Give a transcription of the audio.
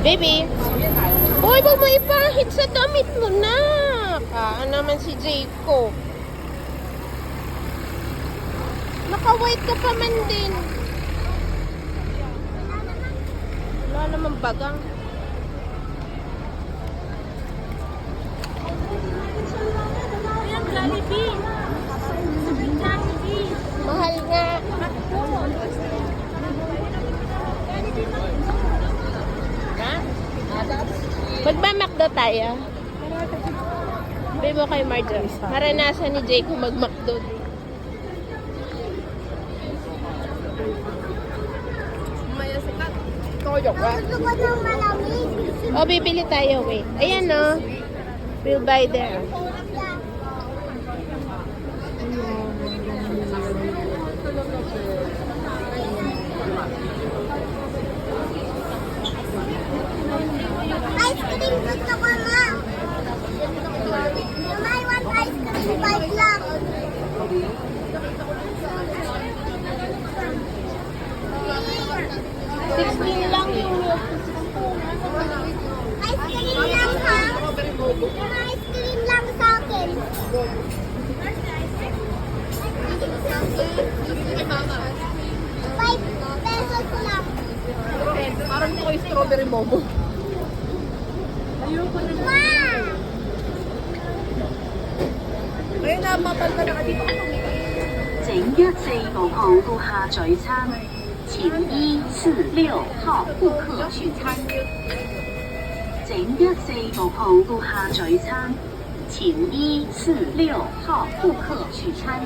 Baby. Uy, wag mo ipahid sa damit mo na. Naman si Jayco. Naka-white ka pa man din. Wala naman bagang. Mahal nga. Ha? Magma-McDo tayo. Sabi mo kay Marjorie. Maranasan ni Jayco mag-McDo. Gusto ko ng malamig. O, bibili tayo. Wait. Ayan, no? We'll buy there. Ice cream gusto ko, ma. I want ice cream, 5 lang. $16 lang yung milk. Ice cream lang, ha? Ice cream lang sa akin. 5 pesos lang. Parang ko yung strawberry momo. Ma! Ayun na, mapalta na ka dito.整一四部號到下嘴餐，前146號顧客取餐。整一四部號到下嘴餐，前146號顧客取餐。